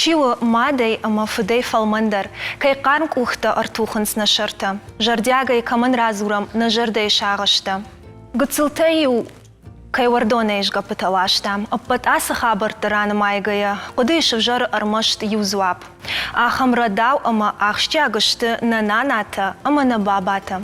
Чиу мадей мафудей фалмандер, кай карнк ухта артуханс на шарта, жардяга и каман разурам на жардей шагашта. Гуцилтею кай вардонеиш гапаталашта, аппат аса хабар тарана майгая, куды шевжар армашт юзуап. Ахам радау ама ахштягашта на наната, ама на бабата.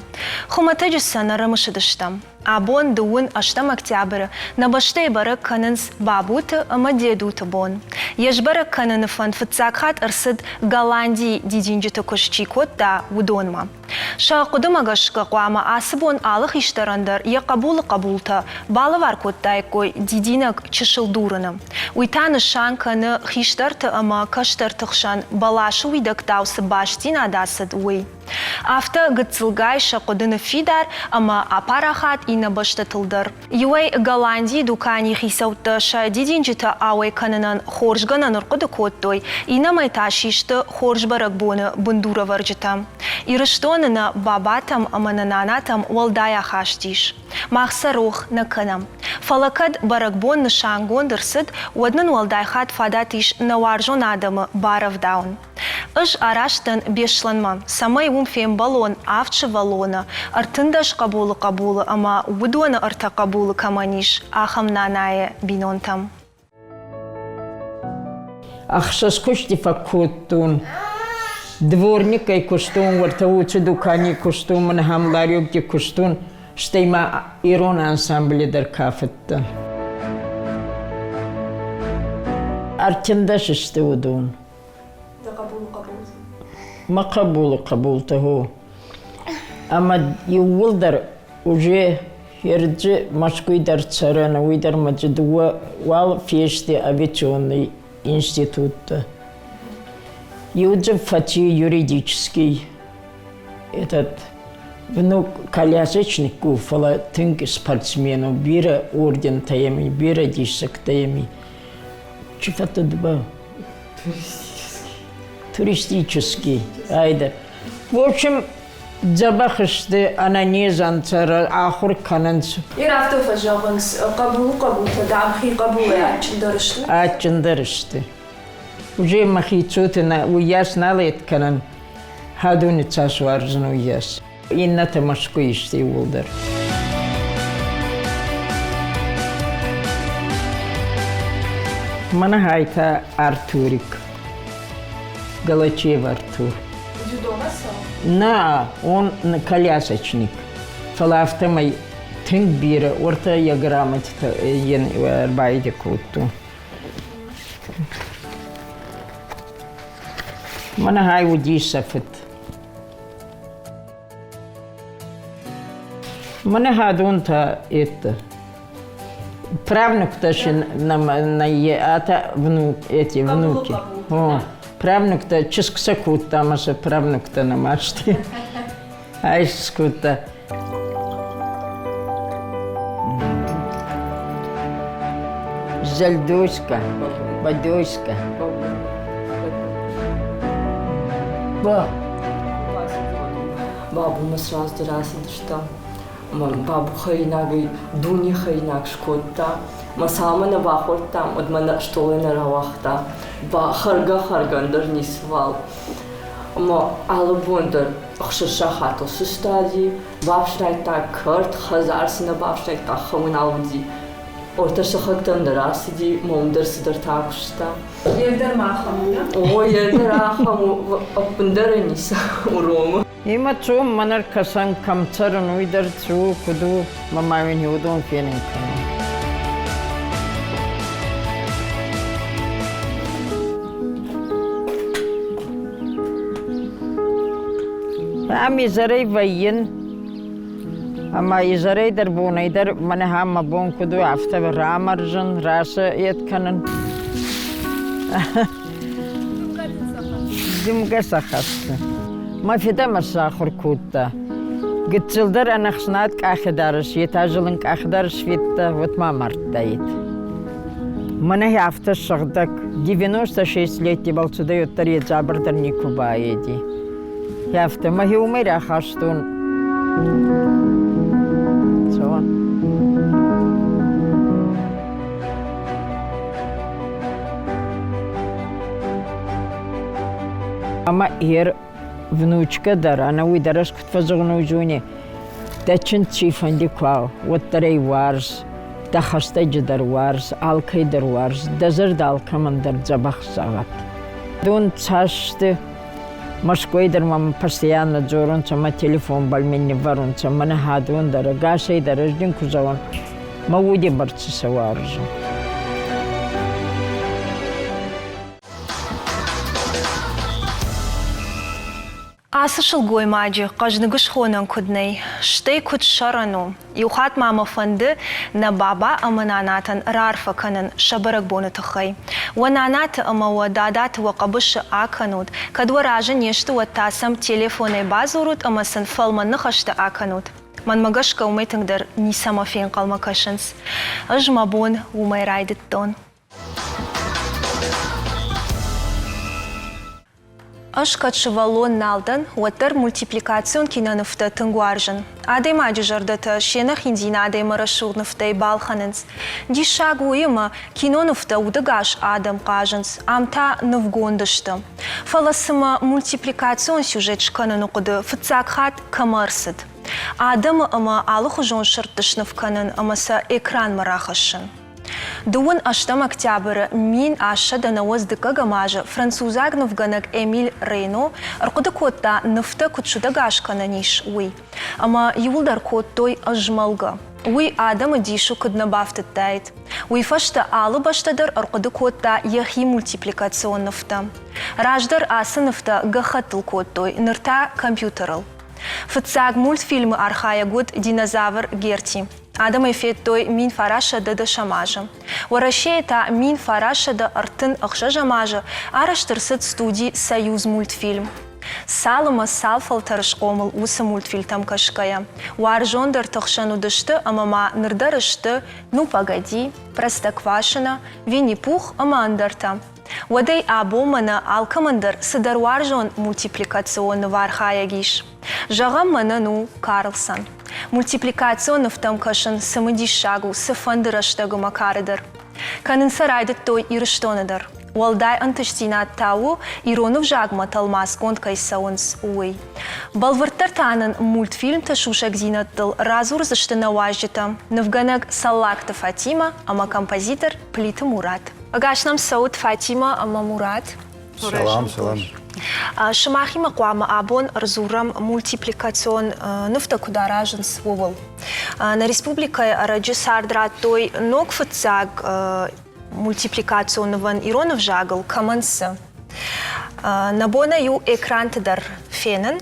Хуматаджиса на рамашадаштам. Абон дуун аштам октября, на баштей барак кананс бабута, ама дедута бон. Еш барак канан фан фацакхат арсад Голландии дидинджита кошчикот да удонма. Ша кудумагашка куама асыбон алых иштарандар, я кабулта, балавар коттайкой дидинак чешылдурана. Уйтаны шанканы хиштарта ама каштартахшан балашу уйдактаусы баштин адасад уй. Афта гыцылгай шакодына фидар, ама апарахат и на баштатылдар. Юэй Голландии дукани хисаута ша дидинджита ауэй кананан хоржгана нуркуды коттой, и на майташишта хорж баракбона бундура варджита. И раштонана бабатам ама нананатам валдая хаштиш. Махсарух на канам. Фалакад баракбон на шангон дырсыд, уаднан валдайхат фадатиш на варжон адама баравдаун. Ыш араштан бешланма, самай умфем балон, авчы валона, артындаш кабулы, ама удуана арта кабулы каманиш, ахам наная бинонтам. Ахшас кушти факуттун, дворник ай куштун, вартаучы дукани куштун, манхамларюбки куштун, штейма ирон ансамбле дар кафетта. Артындаш ішті удун. ما قبولته أما يولدر وجه يرجع مشكوي در تسرنا ويدر مجدوا وال فيشتي авиационный институт Юджев Фати юридический этот внук колясочник куфала тынк спортсмену бира орден таями бира дишек таями чего-то два туристический, айда. В общем, забахшты она не занцара, ахур кананц. И рафтов ажаванс кабулта дамхи кабулы ачындарышты. Ачындарышты. Уже махицуты на уяс налет канан хадуни цашваржын уяс. Инна тамашку ишти улдар. Мана хайта Артурик. Галачев Артур. На, он колясочник. Фалафтамай тынгбира, орта я грамота ен байде кутту. Мана хай удисафет. Мана хадунта это. Правнук ташин на ата внук эти внуки. О. Правнук-то ческсакут там, а правнук-то на мачте. Айскута. Зальдуська, Бадуська. Бабу мы сразу раз что бабу хайнагай, дуни хайнаг шкотта. Масама на бахортам, от мана штолы на равахта. Ба харгандыр нисвал. Ма алыбондар ахшашахато сустади. Бабшнайта кырт хазарсына бабшнайта хамын алвди. Орташахактандар асиди, момдар сидар такушта. Ердер махамуна? О, ердер ахаму аппындар ниса урома. Има цум манар касан камцаран уйдар цу куду мамавин юдон фенин кама. Ами зарей вайин, ама изарей дар бунайдар мане хама бун куду афта рамаржан раса етканан. Димга сахатта. ما في دمس آخر كوتا قلت زلدر أنا خصناتك أخدارش يتاجلنك أخدارش فيتا وتما مرت دايت من هي عفتش شغدك 96 ليتي بالصدا يتري جابر درني كوبايدي يافتا ما هي عمري أخاشتون سوان Ama внучка дар, она уйдараш кутфазогну жуни. Тачин чифанди квау, вот тарей варс, да хастаджи дар варс, алкай дар варс, дазар далкаман дар забах сагат. Дун цашты, морской дар мама постоянно джорунца, ма телефон бальмени варунца, мана хадун дар, гашай дар, ждин кузаван, ма уйди барцы саваржу. Асы шылгой маджи, қажныгыш хонан күдней, штай күд шарану, юхат мама фанды на баба амананатан рарфа канан шабарак боны тахай. Вананаты амава дадаты вақабышы аканут, кадваража нешты ваттасам телефонай базурут амасан фалман нахашты аканут. Манмагашка умейтыңдар нисама фен қалмакашынс. Ажмабон умай райдыттон. Ашкачы валон налдан, уаттар мультипликацион кинаныфта тыңгуаржын. Адай маджи жардата шенах индина адай марашурныфтай балханынс. Ди шагу има киноныфта удагаш адам кажынс, амта навгондышты. Фаласыма мультипликацион сюжет шканын уқыды фыцакхат камарсыд. Адам ама алых жон шыртышныф канын амаса экран марахашын. Дуын 8 октября мин аша да навоздыка гамажа французаг навганак Эмиль Рейно арқуды котта нафта кутшуда гашкана ниш уй. Ама юлдар коттой ажмалга. Уй адама дишу кыднабафты тайт. Уй фашта алы баштадар арқуды котта яхи мультипликацион нафта. Раждар асы нафта гахатыл коттой нырта компьютерал. Фыцаг мультфильмы архая год динозавр Герти. Адам эфет той мин фараша да шамажа. Варашей та мин фараша да артын ахша жамажа, араштырсыт студии Союз мультфильм. Салыма салфал тарышқомыл усы мультфильм там кашкая. Уаржондар тахшану дышты, амама нырдарышты, ну погоди, Простоквашино, Винни-Пух, амандарта. Waday abomana alkamandar сыдарваржон мультипликационный вархая гиш. Жагам манану Карлсон. Мультипликационный в том кашан самодишагу сафандыраштагу макарыдар. Канын сарайды той ирыштоныдар. Уалдай антыштина тау иронов жагма талмас гонткай саунс уй. Балвартар танын мультфильм ташушак зинаттыл разур заштына важита. Навганак Саллакта Фатима, ама композитор Плита Мурат. Агашнам Сауд Фатима, ама Мурат. Салам, салам. Шамахима куама абон разурам мультипликацион нуфта кударажен свовал. На республика раджи сардра той нокфацаг мультипликационного иронов жагал каманса. Набона ю экран тдар фенен.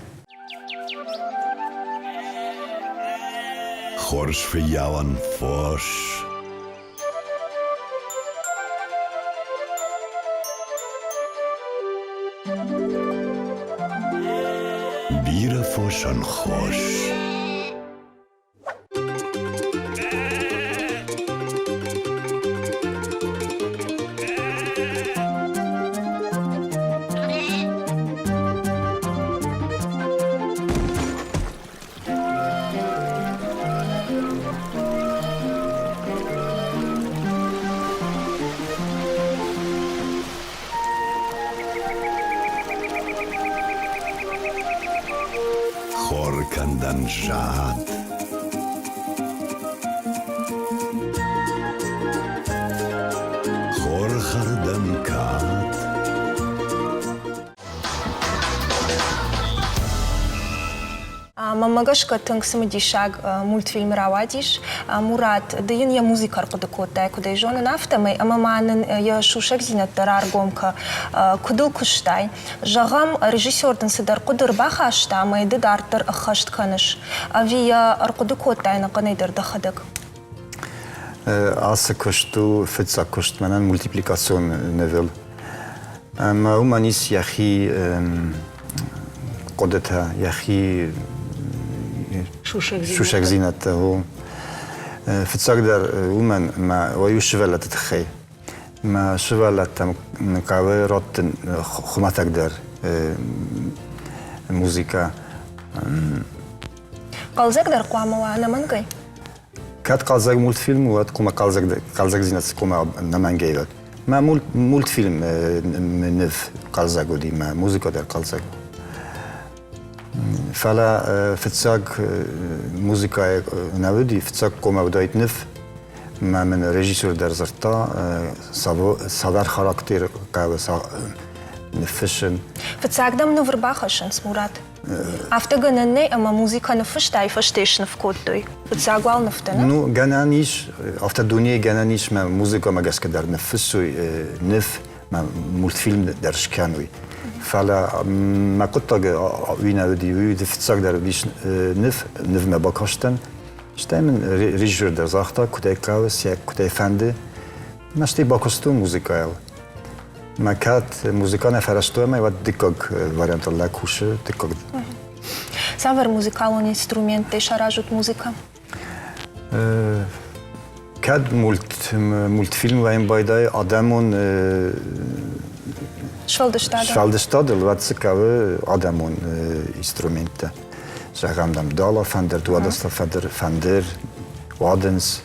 Хорш фиялан фош. Bira fosh an khosh. Kandan jad. Khor khardam kat. Мамагашка тыңсымы дишаг мультфильм равадиш. Мурат, дайын я музыкар кудыкоттай, кудай жонын автомай, амаманын я шушак зинат дарар гомка кудыл куштай. Жағам режиссердың сыдар кудыр баха ашта, майды дартыр ахашт каныш. Авия аркудыкоттай нақанайдыр дахадык. Асы кушту, фитса кушт манан мультипликацион невел. Уманис яхи قدتها يا أخي شوشك زينته في تصقدر ومن ما ويشفلة تتخي ما شفلة مكاويرات خما تقدر موسيقى قالزك در قوام وانا منقي كات قالزك مولت فيلم وات كوما قالزك زينة كوما نمانجيلت ما مولتفيلم نف قلزاقو ديما موسيقى در قلزاقو فلا فتساق موسيقى نودي فتساق قوما بدايت نف ما من ريجيسور در زرتا صدر خاراكتير قاوة نفشن فتساقدم نو вербахашенс, Мурат. Автоганане, ама музика نفشتا и фаштеш نفкоттој. فتساقوال نفتنا? Ну, гананиш, авто дуния гананиш, ма музыка магас кадар نفسوي نف ما مولتفيلم در شكانوي فلا ما كنت وين ودي ويد فتساق در بيش نف ما باكاشتن شتايمن ريجور در زاختا كتاي كاوس يا كتاي فندي نشتي باكستو موسيقى ما كات موسيقى نفرشتو ما يود ديكوغ واريانت الله كوشه ديكوغ Савер музикален инструмент, те шаражут музика? كاد مولتفيلم وين بايداي آدمون شفالدشتادل واتسكاوه آدمون instrumenten زغام دم دالا فندر دوادستا فندر وادنس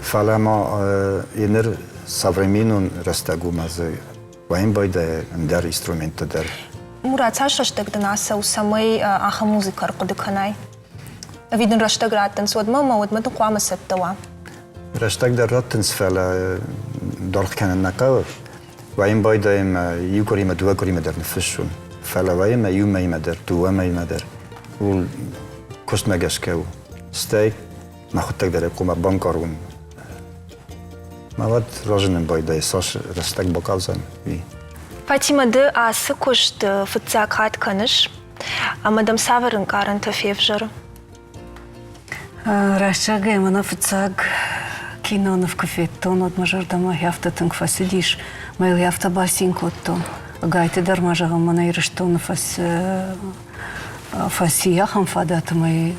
فلا ما ينر سافرمينون رستاغو مازه وين بايداي در instrumenten در Мурат, сашаштек да нас у самой аха музика ркодеканай. Виден раштаг ратенс одма одма қуама септала. Раштаг да ратенс фела дорх канен накав. Ваим байдаим юкорима дуа корима дер нефшун. Фела ваим юма има дер дуа ма има дер. Ул кост магашкау. Стай нахуттак дер қума банкарун. Мават раженен байдай саш раштаг бакавзан. Фатима ды асы кошт фытсак хат каныш. Мадам Саварын каранта февжар. Раштага имана фытсак кинонов кафеттон от мажордама яфтатын кфасидиш. Майл яфта басин коттон. Гайте дар мажага мана ирыштон фасия хамфадат май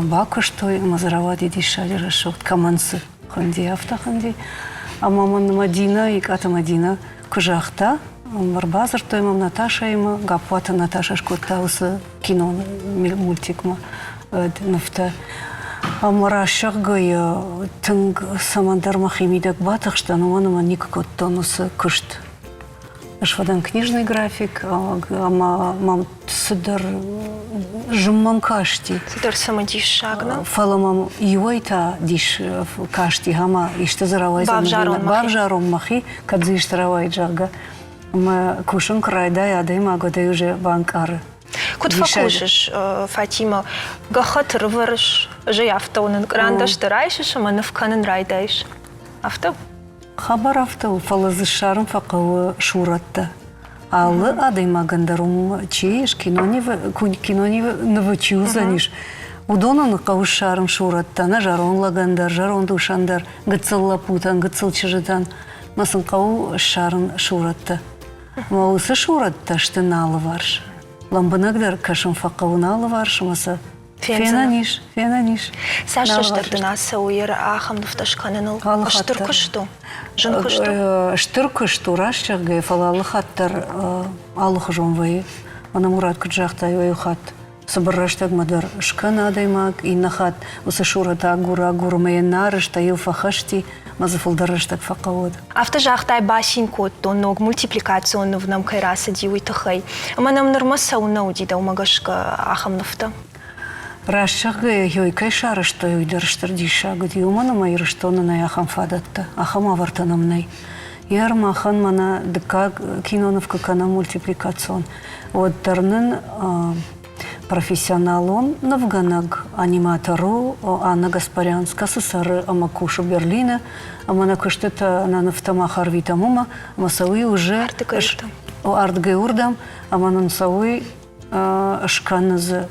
бакыштой мазаравади дишали рашот камансы ханди яфта ханди. Маман Мадина и ката Мадина кужахта. Марбазар той мам Наташа има гапуата Наташа шкота уса кино мультикма нафта. Амарашагай тынг самандар махимидак батахшта, но он никак тонуса кышт. Ашвадан книжный график, мам судар жуммам кашти. Судар самодиш шагна. Фаламам юайта диш кашти, гама ишта заравай бавжаром махи, кадзи иштаравай джага. Мы кушаем крайда, я даю могу да уже банкары. Куд факушиш, Фатима, гахат рварш, же автоунен грандаш тарайшиш, ама навканен райдайш. Авто? Хабар авто, фалазышарым факау шуратта. Аллы адый магандарум чиеш, кинони навычу заниш. Удонаны каушарым шуратта, на жарон лагандар, жарон душандар, гыцыл лапутан, гыцыл чыжытан. Масын кау шарын шуратта. Маусы шуратта штыналы варш. Ламбанагдар кашым факауналы варш, маса фенаниш. Сашаштар дынасы уйыр ахам нуфташканыныл. Аштыр кушту? Жын кушту? Штыр кушту рашчагы, фалалы хаттар алых жонвайы. Ана Мурат куджахтай вайы хат. Сабырраштаг мадар шкана адаймак, инна хат усы шурата агура майын нарышта, илфахашти, мазафылдараштаг факауд. Авто жахтай басин котто, ног мультипликационный в нам кайраса дивуй тахай. Ама нам нормаса унауди да умагашка ахам нафта. Рашчагы йойкай шарышта юйдарыштыр дишагы диумана майырыштона на ахам фадатта, ахам авартанамнай. Ярма ахан мана дыкаг киноновка кана мультипликацион. Вот тарнын профессионалон навганаг аниматору Анна Гаспарянска сысары амакушу Берлина, амана кыштыта на нафтама харвитамума, масауи уже артгеурдам, аманан сауи шканазы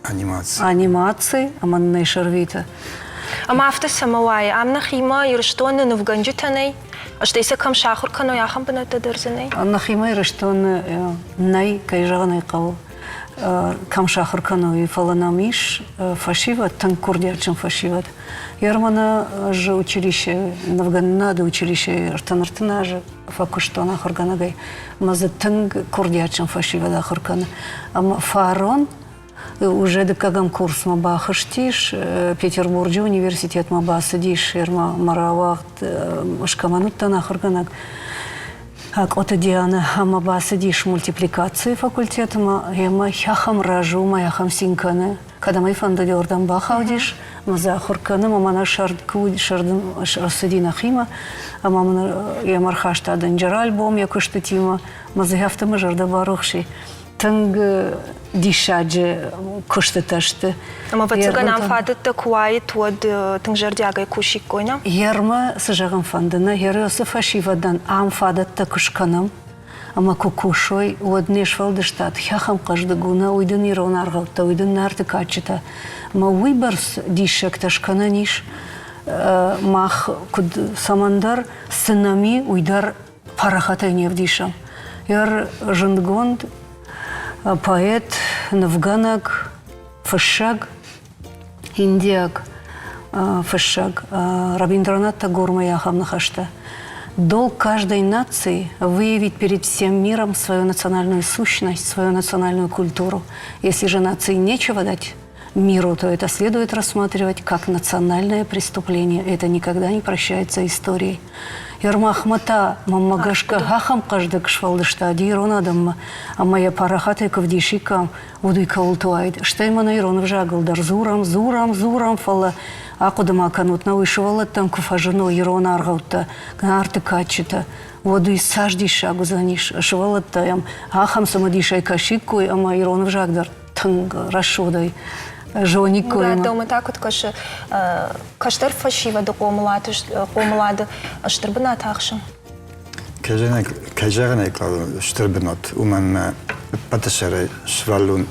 анимации, аманнай шарвита. Ама авто самауай, амна хима юрштоны навганджутанай, а что если кам шахур кано яхам бната дырзанай? Амна хима юрштоны най кайжаганай кау. Кам шахур кано и фаланамиш фашиват, танкурдячим фашиват. Ярмана же училище, навганнады училище, артанартына же факуштона хорганагай, мазы танк курдячим фашиват ахуркана. Ама фарон уже декагам курс ма бахыштиш, Петербурге университет ма басыдиш, ерма маравахт, шкамануттан ахырганак. Ак ота диана ама басыдиш мультипликации факультета ма, ема хяхам ражу, ма яхам синканы. Когда май фанда диордан бахаудиш, ма захурканы, ма мана шардку, шардын расыдина хима, ама мана ямархашта аданджар альбом, якуштатима, ма захафтама жарда барухши. Тânг дишаджи куштаташты. Ама вацыганам фадытты куай туад тânг-жардягай кушик койна? Ерма сыжаган фандына, ерёсы фашивадан ам фадатта кушканам, ама кукушой уаднеш фалдыштат, хяхам каждыгуна, уйдын ирон аргавта, уйдын нарты качыта. Ма уйбарс дишек ташкана ниш, мах куд самандар сынами уйдар парахатай невдишам. Ер жындгонд поэт, Навганак, Фашаг, Индиак, Фашаг, Рабиндранат Тагор Маяхам Нахашта. Долг каждой нации выявить перед всем миром свою национальную сущность, свою национальную культуру. Если же нации нечего дать миру, то это следует рассматривать как национальное преступление. Это никогда не прощается историей. Ярмахмата, маммагашка, хахам каждый кшвалдышта, дирон адамма, а моя парахата ковдишикам, удуйка ултуайд. Штеймана ирон вжагалдар, зурам фала, акудама канутна вышивала там куфажино ирон аргаутта, гнарты качита, удуй саждиша гузаниш, шивала таям, хахам самадишай кашикуй, а моя ирон вжагдар, танг рашудай. Мурада, мы так вот каштар фашива до комлады штырбына тахшым. Кажарне клав штырбынат, уман паташары швалун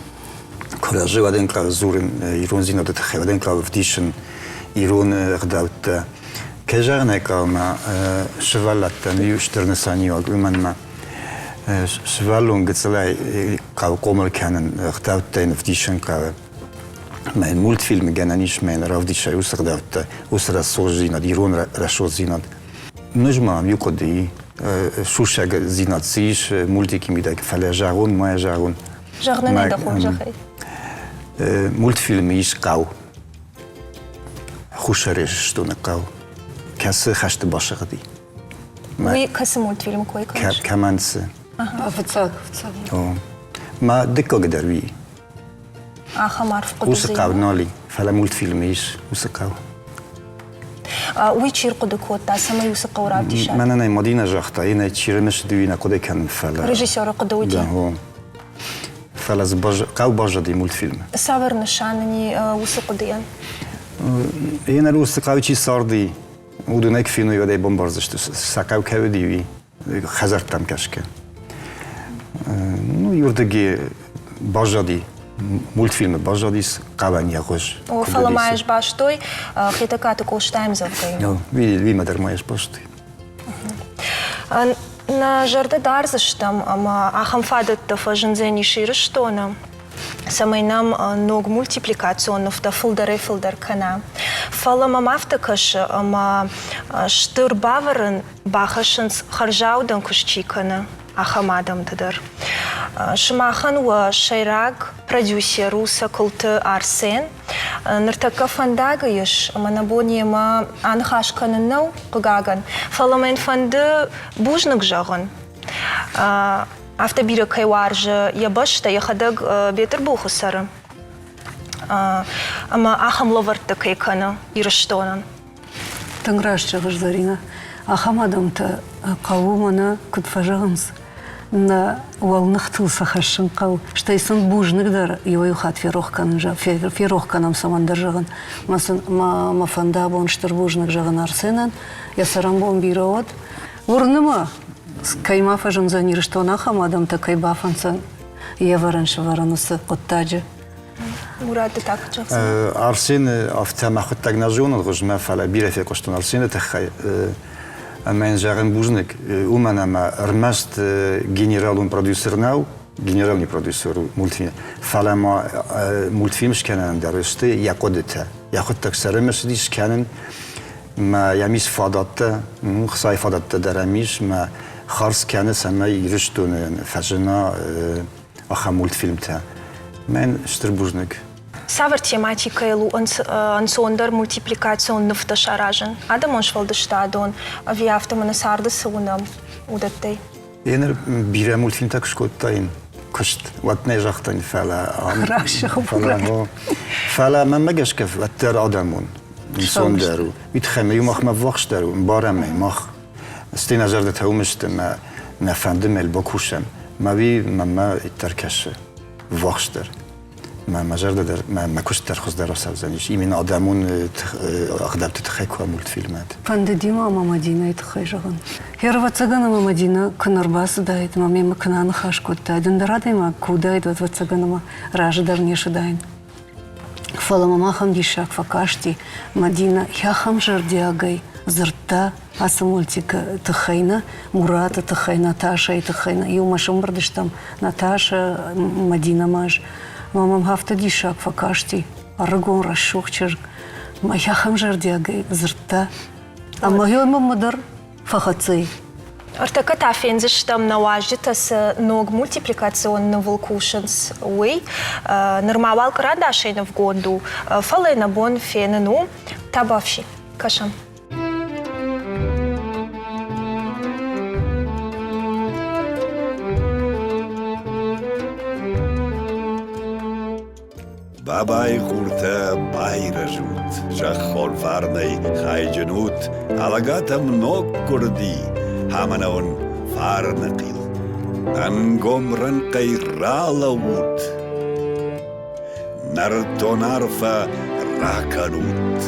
кораживаден клав зурин ирон зинадет хеваден клав вдишен ирон гдаут. Кажарне клав ма швалатта нью штырнесаниог уман ма швалун гцелай клав комл канен гдаутен вдишен клав. Mijn multfilm genanish mijn ravdisha usrdaut usra sozinad iron rashot zinad nujma yukodi shushag zinad sish multikimidak fala jaron moya jaron Jarna da khonjakhay multfilm ish qaw khusharesh shtuna qaw kas khasht bashagdi Вы касы мультфильм кой каш? kamans Офицак. ma dikko gdarwi Ахамар в Кудузы. usqaw nali fala multfilm ish usqaw Уичир кудукот, та самый усыка уравдиша. Манана Мадина жахта, ина чиремеш дуина кодекан фала. Режиссера кудауди. Да, фала з кау бажади мультфильм. Савер нишанани усыка диян. Ина усqaw чи сарди. Удунек фину ядай бомбарзышты. Сакау кавдиви. Хазартам кашке. Ну юрдagi бажади мультфильмы бажадис кавания хош. О фаламаеш баштой, хитака тако штаем завкай. Ну, ви мадермаеш баштой. На жарда дарзаштам, ама ахам фадат фажензени ширештона. Самый нам ног мультипликационных да филдер кана. Фала мамафтакаш ама штырбаварен бахашенс харжаудан кушчикана. Ахамадам тадар. Шмахан ва шайраг продюсеру сакулты Арсен. Ныртака фандагайш манабониема анхашканынау кыгаган. Фаламен фанды бужнык жагын. Автобира кайваржы ябашта яхадаг бетер бухусары. Ама ахам ловарты кайкана ирыштонан. Танграш Зарина. Ахамадам-то кавумана кутфажаганс. На уалнахтыл сахашын қау. Штайсын бужнығдар евай ухат ферохканам самандар жағын. Мафанда бон штыр бужнық жағын Арсенан. Ясарам бон бирауат. Урныма кайма фажым занир, что нахамадам-то кайбафансан. Евараншы варанысы қоттаджы. Мурады так чаксы. Арсен автама хуттагнажуна гожма фала бирефе коштон Арсен тахай. Мен жагын бужник уманама рмаст генералун продюсернау генеральный продюсер мультфильм фалама мультфильм шканан дарышты якодета якоттак саремеш диш канан ма ямис фадатта хсай фадатта дарамиш ма харс канан сама ирштун фажна аха мультфильмта Мен Штырбужник. Савар тематика елу ансондер мультипликацион нефта шаражен. Адам он швал дештадон, авиафта манасарда сунам удатей. Енер бире мультфильм так шкоттайн. Кышт. Ват нежахтайн фала. فلا من مگش که وتر آدمون انسان درو میتخمه یو مخ مفوخش درو بارم مخ استی نظر ده تومشت ما نفهمدم الباکوشم ما وی ما ترکشه وخش در ما مجرد در ما کشت در خود در سبزنیش ایمین آدمون اقدام تتخیک و مولد فیلمات Пандадима мамадина это хайжаган. Херва цагана мамадина канарбас дает, маме канана хашкота. Дендарадайма куда идут в цаганама раждар не шедайн. Фала мамахам дишак факашти мадина хахам жардиагай зрта аса мультика тахайна Мурата тахайна Наташа и тахайна. И умашам бардыштам Наташа Мадина маж. Мамам хафта дишак факашти аргон расшухчер. Махахам жардиагай зрта. А махил мамадар фахацей. Артака тафензиштам наважита с ног мультипликационный волкушенс уй. Нормавал крадашейна в году. Фалейна бон фенену табавши. Кашам. بابای خورته بایر جود جخور فرنی خای جنوت علاقاتم نوک کردی همه اون فرنقیل انگمرن قیرالا بود نردون عرفه راکنوت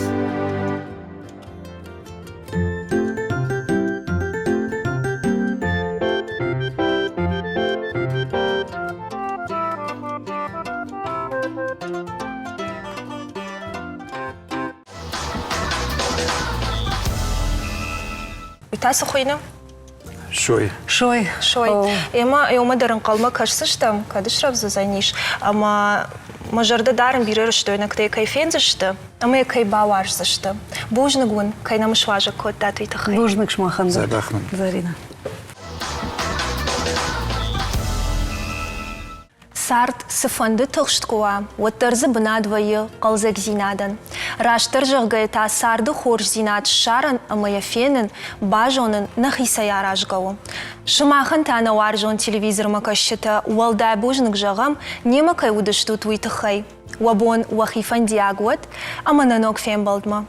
Тасу хуйна? شوي Шой. Шой. Ема даран қалма кашсыштам, кадышрав зазайниш. Ама мажарда даран бирер что инак те кайфензышты, ама я кай баварсышты. Бужнагун, кай намышважа кот тату итахай. Бужник шмахан. Забахман. Зарина. Сарт сыфанды тылшткуа, уаттарзы бынадвайы қалзак зинадан. Раштар жағгайта сарды хорж зинат шаран амаяфенін бажонын нахисая ражгауы. Шымахан тана варжон телевизор макашыта уалдай бужник жағам немакай удышту туйтыхай. Уабон уахифан диагуат, амананок фен балдма.